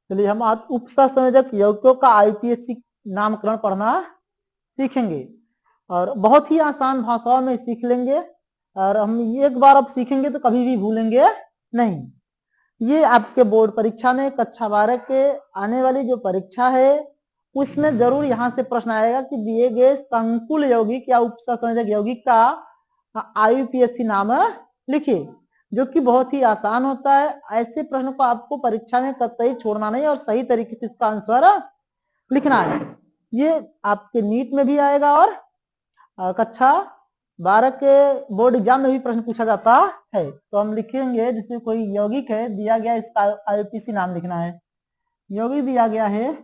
चलिए हम आज उपसंयोजक यौगिकों का आईपीएससी नामकरण पढ़ना सीखेंगे और बहुत ही आसान भाषाओं में सीख लेंगे और हम एक बार अब सीखेंगे तो कभी भी भूलेंगे नहीं। ये आपके बोर्ड परीक्षा में कक्षा 12 के आने वाली जो परीक्षा है उसमें जरूर यहाँ से प्रश्न आएगा कि दिए गए संकुल यौगिक या उपसंयोजक यौगिक का आईपीएससी नाम लिखिए, जो कि बहुत ही आसान होता है। ऐसे प्रश्न को आपको परीक्षा में कतई छोड़ना नहीं और सही तरीके से इसका आंसर लिखना है। ये आपके नीट में भी आएगा और कक्षा 12 के बोर्ड एग्जाम में भी प्रश्न पूछा जाता है। तो हम लिखेंगे जैसे कोई यौगिक है दिया गया, इसका आईपीएससी नाम लिखना है। यौगिक दिया गया है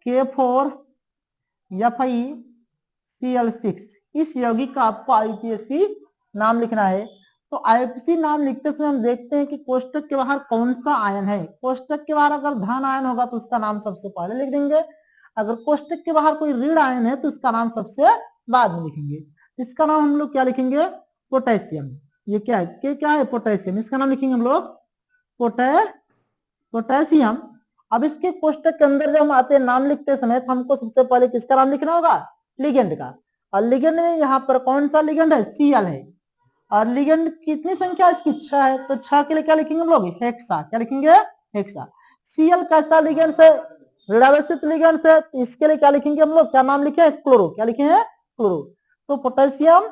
K4FeCl6, इस यौगिक का आपको आईपीएससी नाम लिखना है। तो आईपीएससी नाम लिखते समय हम देखते हैं कि कोष्टक के बाहर कौन सा आयन है। कोष्टक के बाहर अगर धन आयन होगा तो उसका नाम सबसे पहले लिख देंगे, अगर कोष्टक के बाहर कोई ऋण आयन है तो उसका नाम सबसे बाद में लिखेंगे। इसका नाम हम लोग क्या लिखेंगे? पोटेशियम। ये क्या है? क्या है? पोटेशियम। इसका नाम लिखेंगे हम लोग पोटेशियम। अब इसके कोष्टक के अंदर जब हम आते हैं नाम लिखते समय तो हमको सबसे पहले किसका नाम लिखना होगा? लिगेंड का। और लिगेंड में यहाँ पर कौन सा लिगेंड है? Cl है। और लिगेंड कितनी संख्या इसकी? 6 है। तो 6 के लिए क्या लिखेंगे हम लोग? हेक्सा। क्या लिखेंगे? हेक्सा। Cl कैसा लिगेंड से? ऋणावेशित लिगेंड से। इसके लिए क्या लिखेंगे हम लोग? क्या नाम लिखे? क्लोरो। क्या लिखे हैं? क्लोरो। तो potassium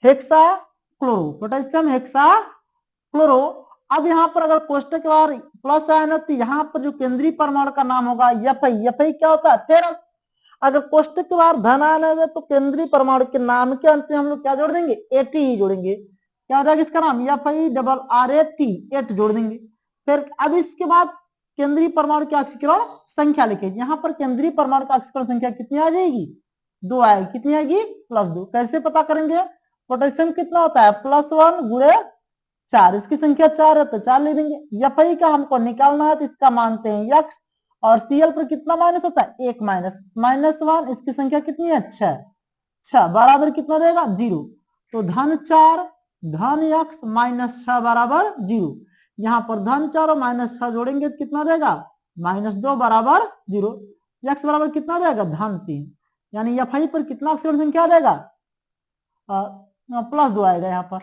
hexa chloro, potassium hexa chloro. अब यहाँ पर अगर कोष्टक के बाहर प्लस आयन है तो यहाँ पर जो केंद्रीय परमाणु का नाम होगा Fe क्या होता है? फेरस। अगर कोष्टक के बाहर धन आयन है तो केंद्रीय परमाणु के नाम के अंत में हम लोग क्या जोड़ देंगे? AT जोड़ेंगे। क्या हो जाएगा इसका नाम? FeRAT, 8 जोड़ देंगे। फिर अब इसके बाद केंद्रीय परमाणु की ऑक्सीकरण संख्या लिखे। यहाँ पर केंद्रीय परमाणु का ऑक्सीकरण संख्या कितनी आ जाएगी? 2 आएगी। कितनी आएगी? +2। कैसे पता करेंगे? पोटेशियम कितना होता है? +1 गुणे 4। इसकी संख्या 4 है तो 4 ले देंगे। Fe का हमको निकालना है तो इसका मानते हैं x। और Cl पर कितना माइनस होता है? 1 -1। इसकी संख्या कितनी है? 6 बराबर कितना देगा? 0। तो धन 4 धन x -6 बराबर 0। यहाँ पर धन 4 और -6 जोड़ेंगे तो कितना देगा? -2 बराबर 0। x बराबर कितना देगा? धन 3। यानी Fe पर कितना ऑक्सीकरण संख्या आ जाएगा? +2 आएगा। यहाँ पर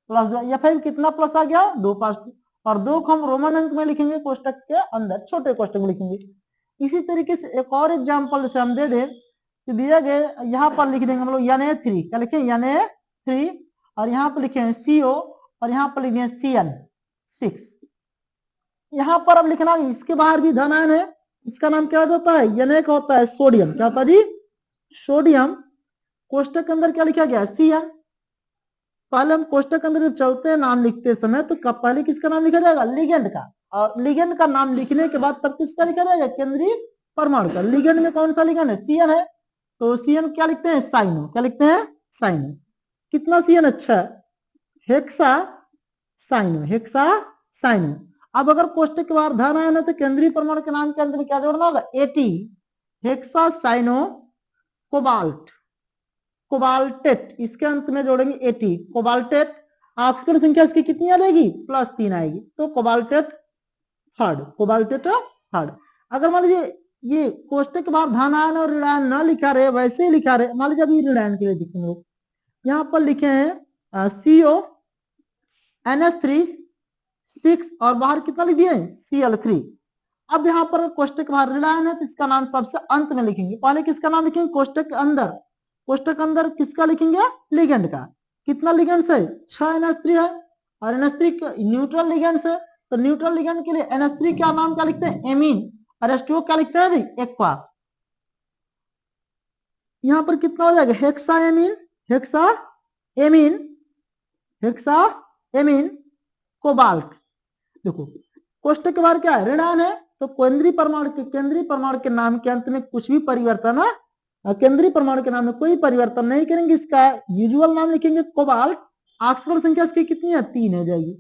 +2। Fe कितना प्लस आ गया? 2 + 2। और 2 को हम रोमन अंक में लिखेंगे, कोष्टक के अंदर छोटे कोष्टक में लिखेंगे। इसी तरीके से एक और एग्जांपल जैसे हम दे दें कि दिया गया, यहाँ पर लिख देंगे हम लोग Na3। क्या लिखें? Na3। और यहाँ पर लिखे CO और यहाँ पर लिखे Cl6। यहाँ पर अब लिखना इसके बाहर भी धन आयन है। इसका नाम क्या होता है? Na का होता है सोडियम। क्या होता है जी? सोडियम। कोष्टक के अंदर क्या लिखा गया? Cl। पहले हम कोष्टक के अंदर जब चलते हैं नाम लिखते समय तो पहले किसका नाम लिखा जाएगा? लिगेंड का। और लिगेंड का नाम लिखने के बाद तब किसका लिखा जाएगा? केंद्रीय परमाणु का। लिगेंड में कौन सा लिगेंड है? Cn है। तो Cn क्या लिखते हैं? साइनो। क्या लिखते हैं? साइनो। कितना Cn? अच्छा, हेक्सा साइनो। Hexa cyano. अब अगर कोष्टक के बाहर धन आयन है तो केंद्रीय परमाणु के नाम के अंदर क्या जोड़ना होगा? AT, hexa cyano cobalt, cobaltate. इसके अंत में जोड़ेंगे AT, कोबाल्टेट। ऑक्सीकरण संख्या इसकी कितनी आ जाएगी? +3 आएगी। तो कोबाल्टेट थर्ड, कोबाल्टेट थर्ड। अगर मान लीजिए ये कोष्टक के बाहर धन आयन और ऋण आयन न लिखा रहे, वैसे ही लिखा रहे, मान लीजिए अभी ऋण आयन के लिए लिखेंगे, यहाँ पर लिखे हैं CO NH3 6 और बाहर कितना लिख दिए? Cl3। अब यहाँ पर कोष्टक के बाहर ऋण आयन है तो इसका नाम सबसे अंत में लिखेंगे। पहले किसका नाम लिखेंगे? कोष्टक के अंदर। कोष्टक के अंदर किसका लिखेंगे? लिगेंड का। कितना लिगेंड है? 6 NH3 है और NH3 न्यूट्रल लिगेंड है। तो न्यूट्रल लिगेंड के लिए NH3 क्या नाम क्या लिखते हैं? एमीन। और H2O क्या लिखते हैं? एक्वा। यहाँ पर कितना हो जाएगा? Hexa amine, hexa amine, hexa amine cobalt. देखो कोष्टक के बाहर क्या है? ऋण आयन है तो केंद्रीय परमाणु के नाम के अंत में कुछ भी परिवर्तन है, केंद्रीय परमाणु के नाम में कोई परिवर्तन नहीं करेंगे। इसका यूजुअल नाम लिखेंगे कोबाल्ट। ऑक्सीकरण संख्या इसकी कितनी है? 3 हो जाएगी।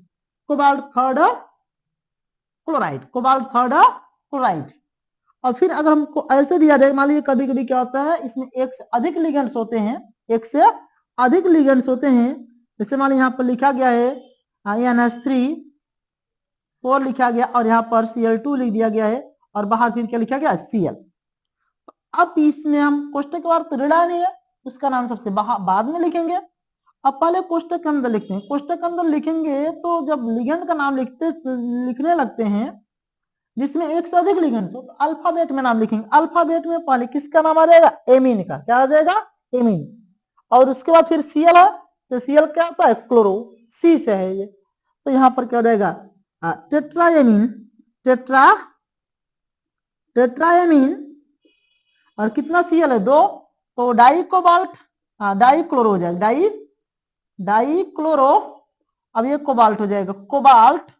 Cobalt third chloride, cobalt third chloride. और फिर अगर हमको ऐसे दिया जाए, मान लीजिए कभी कभी क्या होता है इसमें एक से अधिक लिगेंड्स होते हैं, एक से अधिक लिगेंड्स होते हैं। जैसे मान लीजिए यहाँ पर लिखा गया है NH3 4 लिखा गया और यहाँ पर Cl2 लिख दिया गया है और बाहर फिर क्या लिखा गया Cl। अब इसमें हम कोष्टक के बाद ऋण आयन है, उसका नाम सबसे बाद में लिखेंगे। अब पहले कोष्टक के अंदर लिखते हैं। कोष्टक के अंदर लिखेंगे तो जब लिगेंड का नाम लिखने लगते हैं जिसमें एक से अधिक लिगेंड्स हो तो अल्फाबेट में नाम लिखेंगे। अल्फाबेट में पहले किसका नाम आ जाएगा? एमीन का। क्या आ जाएगा? एमीन। और उसके बाद फिर Cl है तो Cl क्या होता है? क्लोरो, C से है ये, तो यहाँ पर क्या हो जाएगा? टेट्राएमीन। टेट्राएमीन और कितना Cl है? 2, तो डाई कोबाल्ट, डाई क्लोरो हो जाएगा, डाई क्लोरो। अब ये कोबाल्ट हो जाएगा, कोबाल्ट।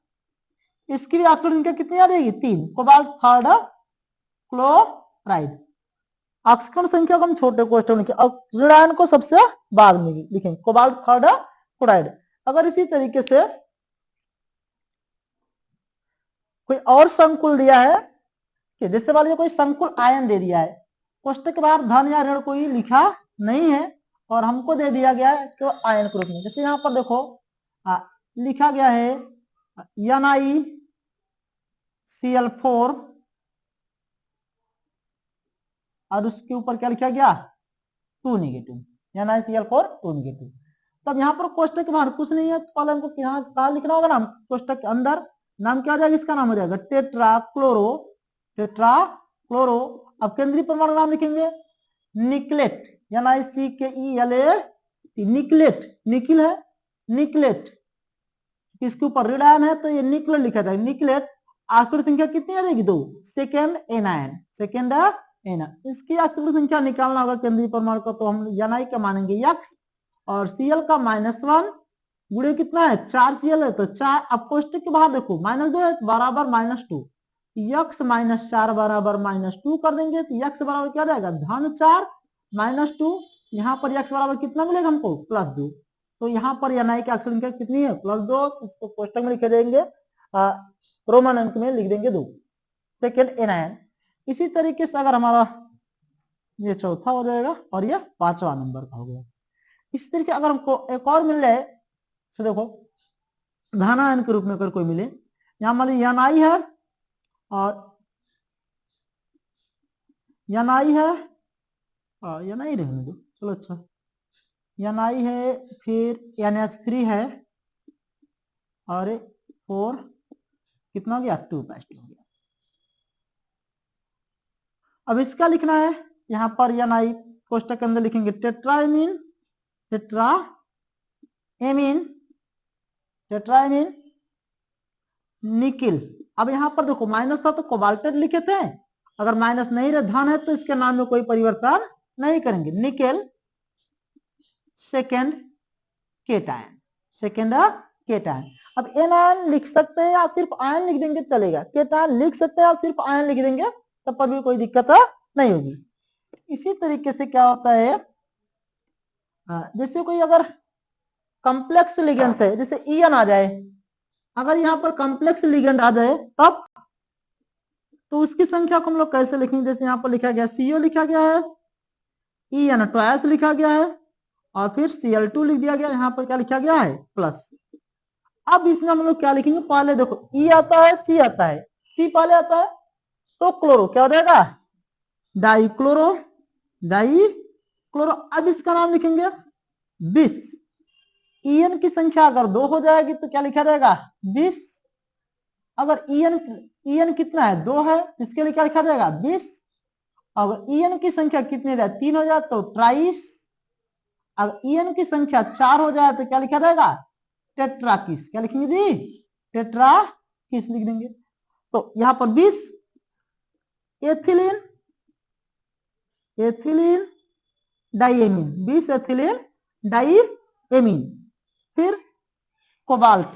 इसकी भी ऑक्सीजन संख्या कितनी आ जाएगी? 3, कोबाल्ट थर्ड क्लोराइड। ऑक्सीजन संख्या को हम छोटे कोष्टक में लिखें और ऋण आयन को सबसे बाद में लिखेंगे, कोबाल्ट थर्ड क्लोराइड। अगर इसी तरीके से कोई और संकुल दिया है कि जैसे मान लीजिए कोई संकुल आयन दे दिया है, कोष्टक के बाहर धन या ऋण कोई लिखा नहीं है और हमको दे दिया गया है कि आयन के रूप में, जैसे यहाँ पर देखो लिखा गया है NiCl4 और उसके ऊपर क्या लिखा गया? 2 नेगेटिव, NiCl4 2 नेगेटिव। तब यहाँ पर कोष्टक के बाहर कुछ नहीं है तो पहले हमको यहाँ कहा लिखना होगा नाम, कोष्टक के अंदर नाम क्या आ जाएगा? इसका नाम हो जाएगा टेट्राक्लोरो। अब केंद्रीय परमाणु नाम लिखेंगे निकलेट, NiCl निकलेट, निकिल है, निकलेट। इसके ऊपर ऋण आयन है तो ये निकलेट लिखा जाएगा, निकलेट। ऑक्सीजन संख्या कितनी आ जाएगी? 2, सेकेंड एनायन, सेकेंड एना। इसकी ऑक्सीजन संख्या निकालना होगा केंद्रीय परमाणु का, तो हम Ni का मानेंगे x और Cl का -1 गुणे कितना है? 4 Cl है तो 4। अब कोष्टक के बाहर देखो -2 है बराबर -2, x -4 बराबर -2 कर देंगे तो x बराबर क्या जाएगा? -4 -2। यहाँ पर x बराबर कितना मिलेगा हमको? +2। तो यहाँ पर Ni की ऑक्सीजन संख्या कितनी है? +2। इसको कोष्टक में लिख देंगे, रोमन अंक में लिख देंगे 2, सेकेंड एनायन। इसी तरीके से अगर हमारा ये चौथा हो जाएगा और ये 5वां नंबर का हो गया। इस तरीके अगर हमको एक और मिल जाए तो देखो धनायन के रूप में अगर कोई मिले, यहाँ मान लीजिए Ni है और Ni है, Ni रहने दो चलो, अच्छा Ni है, फिर NH3 है और 4 कितना हो गया? 2 हो गया। अब इसका लिखना है, यहाँ पर Ni कोष्टक के अंदर लिखेंगे टेट्राएमीन, निकिल। अब यहाँ पर देखो माइनस था तो कोबाल्टेड लिखे थे, अगर माइनस नहीं रहे धन है तो इसके नाम में कोई परिवर्तन नहीं करेंगे, निकेल सेकेंड केटायन, अब एनायन लिख सकते हैं या सिर्फ आयन लिख देंगे चलेगा, केटायन लिख सकते हैं या सिर्फ आयन लिख देंगे तब पर भी कोई दिक्कत नहीं होगी। इसी तरीके से क्या होता है, जैसे कोई अगर कॉम्प्लेक्स लिगेंड है, जैसे ईएन आ जाए, अगर यहाँ पर कॉम्प्लेक्स लिगेंड आ जाए तब तो उसकी संख्या को हम लोग कैसे लिखेंगे? जैसे यहाँ पर लिखा गया CO लिखा गया है, EN ट्वाइस लिखा गया है और फिर Cl2 लिख दिया गया, यहाँ पर क्या लिखा गया है? प्लस। अब इसमें हम लोग क्या लिखेंगे? पहले देखो E आता है, C आता है, C पहले आता है तो क्लोरो क्या हो जाएगा? डाइक्लोरो। अब इसका नाम लिखेंगे 20। EN की संख्या अगर 2 हो जाएगी तो क्या लिखा जाएगा? 20। अगर EN कितना है? 2 है, इसके लिए क्या लिखा जाएगा? 20। अगर EN की संख्या कितनी है? 3 हो जाए तो 23। अगर EN की संख्या 4 हो जाए तो क्या लिखा जाएगा? टेट्राकिस। क्या लिखेंगे जी? टेट्राकिस लिख देंगे। तो यहाँ पर 20 एथिलीन डाइएमीन, 20 एथिलीन डाइएमीन। फिर कोबाल्ट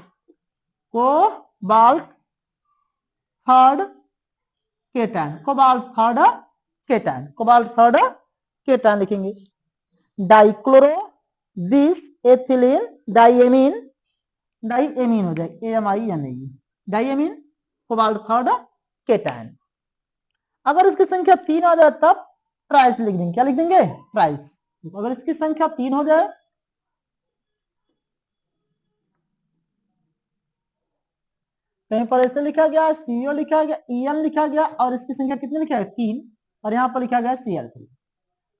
थर्ड केटायन लिखेंगे। डाइक्लोरो 20 एथिलीन डाइएमीन हो जाएगा, AMINE diamine cobalt third cation. अगर इसकी संख्या 3 आ जाए तब ट्राइस लिख देंगे। क्या लिख देंगे? ट्राइस। अगर इसकी संख्या 3 हो जाए कहीं पर ऐसे लिखा गया, CO लिखा गया, EN लिखा गया और इसकी संख्या कितनी लिखा है 3 और यहाँ पर लिखा गया Cl3।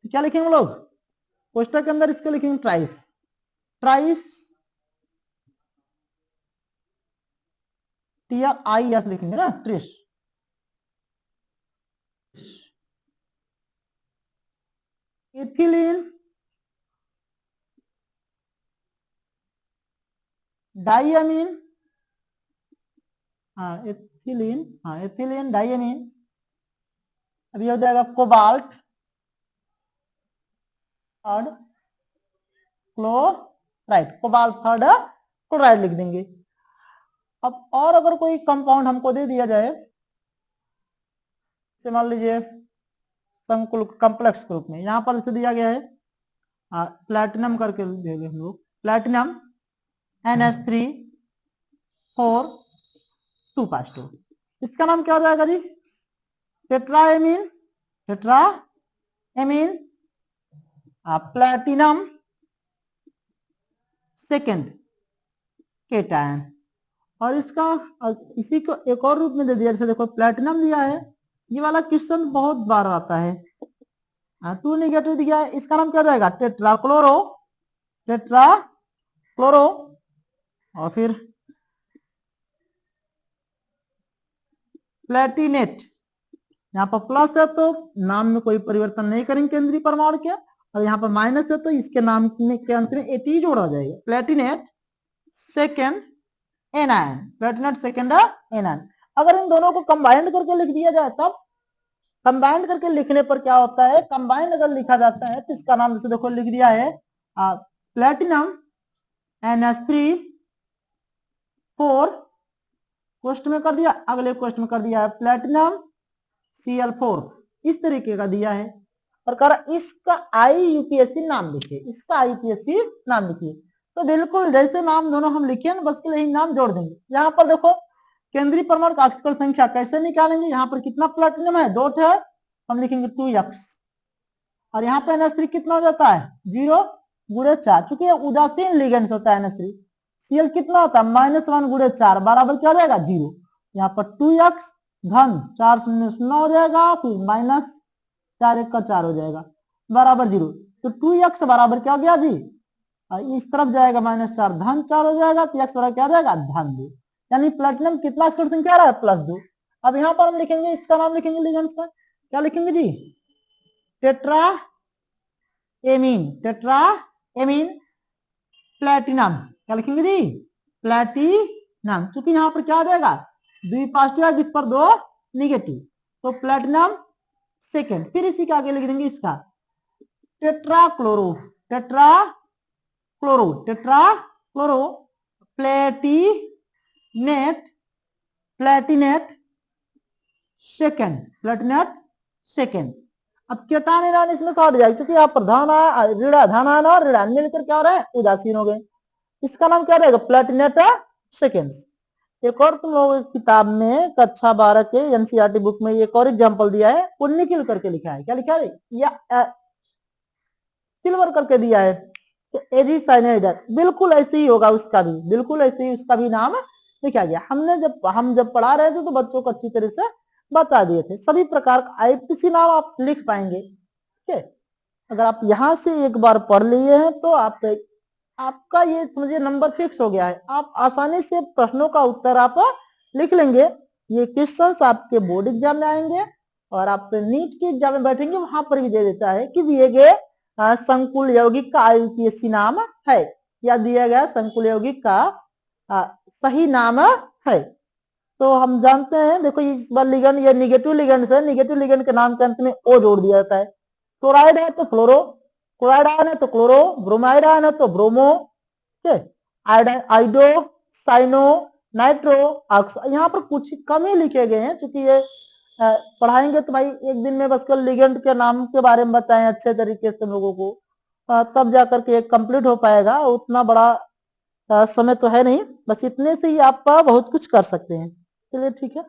तो क्या लिखेंगे लोग कोष्टक के अंदर, इसको लिखेंगे ट्राइस, ट्राइस TRIS लिखेंगे ना, tris. Ethylene diamine, ethylene diamine. अब ये हो जाएगा cobalt third chloride, cobalt third chloride लिख देंगे। अब और अगर कोई कंपाउंड हमको दे दिया जाए, मान लीजिए संकुल कॉम्प्लेक्स ग्रुप में, यहां पर इसे दिया गया है प्लैटिनम करके देंगे हम लोग, प्लैटिनम NH3 4 2 इसका नाम क्या हो जाएगा जी, tetraammine, tetraammine platinum second cation. और इसका इसी को एक और रूप में दे दिया, जैसे देखो प्लैटिनम दिया है, ये वाला क्वेश्चन बहुत बार आता है, 2 नेगेटिव दिया है, इसका नाम क्या हो जाएगा टेट्राक्लोरो, टेट्राक्लोरो। और फिर प्लेटिनेट, यहाँ पर प्लस है तो नाम में कोई परिवर्तन नहीं करेंगे केंद्रीय परमाणु के, और यहाँ पर माइनस है तो इसके नाम के अंत में एटी जोड़ा जाएगा, Palatinate second anion, Palatinate second anion. अगर इन दोनों को कंबाइंड करके लिख दिया जाए, तब कंबाइंड करके लिखने पर क्या होता है, कंबाइंड अगर लिखा जाता है तो इसका नाम जैसे देखो लिख दिया है प्लेटिनम NH3 4 क्वेश्चन में कर दिया, अगले क्वेश्चन में कर दिया है प्लेटिनम Cl4, इस तरीके का दिया है। और कह रहा इसका IUPAC नाम लिखिए, इसका IUPAC नाम लिखिए। तो बिल्कुल जैसे नाम दोनों हम लिखे ना, बस के लिए नाम जोड़ देंगे। यहाँ पर देखो केंद्रीय परमाणु का कक्षीय संख्या कैसे निकालेंगे, यहाँ पर कितना प्लेटिनम है 2 है, हम लिखेंगे 2x, और यहाँ पे NH3 कितना हो जाता है 0 गुणे 4, क्योंकि ये उदासीन लिगेंड्स होता है NH3। Cl कितना होता है -1 गुणे 4 बराबर क्या हो जाएगा 0, यहाँ पर 2x घन 4 शून्य 0 हो जाएगा, फिर -4 1 का 4 हो जाएगा बराबर 0। तो 2x बराबर क्या हो गया जी, इस तरफ जाएगा -4 धन 4 हो जाएगा, तो x बराबर क्या हो जाएगा धन 2, यानी प्लेटिनम कितना अक्षर संख्या रहा है +2। अब यहाँ पर हम लिखेंगे, इसका नाम लिखेंगे लिगेंड्स का, क्या लिखेंगे जी टेट्राएमीन, टेट्राएमीन प्लेटिनम, क्या लिखेंगे जी प्लेटिनम, क्योंकि यहाँ पर क्या आ जाएगा द्विपॉजिटिव है, जिस पर 2 निगेटिव, तो प्लेटिनम सेकेंड। फिर इसी के आगे लिख देंगे इसका टेट्राक्लोरो, टेट्राक्लोरो, टेट्राक्लोरो Palatinate, Palatinate second, Palatinate second. अब केटायन एनायन इसमें हट जाएगा, क्योंकि यहाँ पर धन आयन और ऋणायन मिलकर क्या हो रहा है उदासीन हो गए, इसका नाम क्या रहेगा प्लेटिनेट सेकेंड। एक और तुम लोगों की किताब में कक्षा 12 के NCERT बुक में एक और एग्जांपल दिया है, वो निकिल करके लिखा है, क्या लिखा है या सिल्वर करके दिया है, तो एजी साइनाइड, बिल्कुल ऐसे ही होगा उसका भी, बिल्कुल ऐसे ही उसका भी नाम लिखा गया। हम जब पढ़ा रहे थे तो बच्चों को अच्छी तरह से बता दिए थे, सभी प्रकार का IUPAC नाम आप लिख पाएंगे। ठीक है, अगर आप यहाँ से एक बार पढ़ लिए हैं तो आपका ये समझिए नंबर फिक्स हो गया है, आप आसानी से प्रश्नों का उत्तर आप लिख लेंगे। ये क्वेश्चंस आपके बोर्ड एग्जाम में आएंगे और आप नीट के एग्जाम में बैठेंगे, वहां पर भी दे देता है कि दिए गए संकुल यौगिक का IUPAC नाम है, या दिया गया संकुल यौगिक का सही नाम है। तो हम जानते हैं, देखो इस बार लिगेंड ये निगेटिव लिगेंड है, निगेटिव लिगेंड के नाम के अंत में O जोड़ दिया जाता है। क्लोराइड है तो फ्लोरो, क्लोराइड आयन है तो क्लोरो, ब्रोमाइड आयन है तो ब्रोमो, आइडो, साइनो, नाइट्रो, ऑक्साइड। यहाँ पर कुछ कम ही लिखे गए हैं, क्योंकि ये पढ़ाएंगे तो भाई एक दिन में बस कल लिगेंड के नाम के बारे में बताएं अच्छे तरीके से लोगों को, तब जाकर के कंप्लीट हो पाएगा। उतना बड़ा समय तो है नहीं, बस इतने से ही आप बहुत कुछ कर सकते हैं। चलिए ठीक है।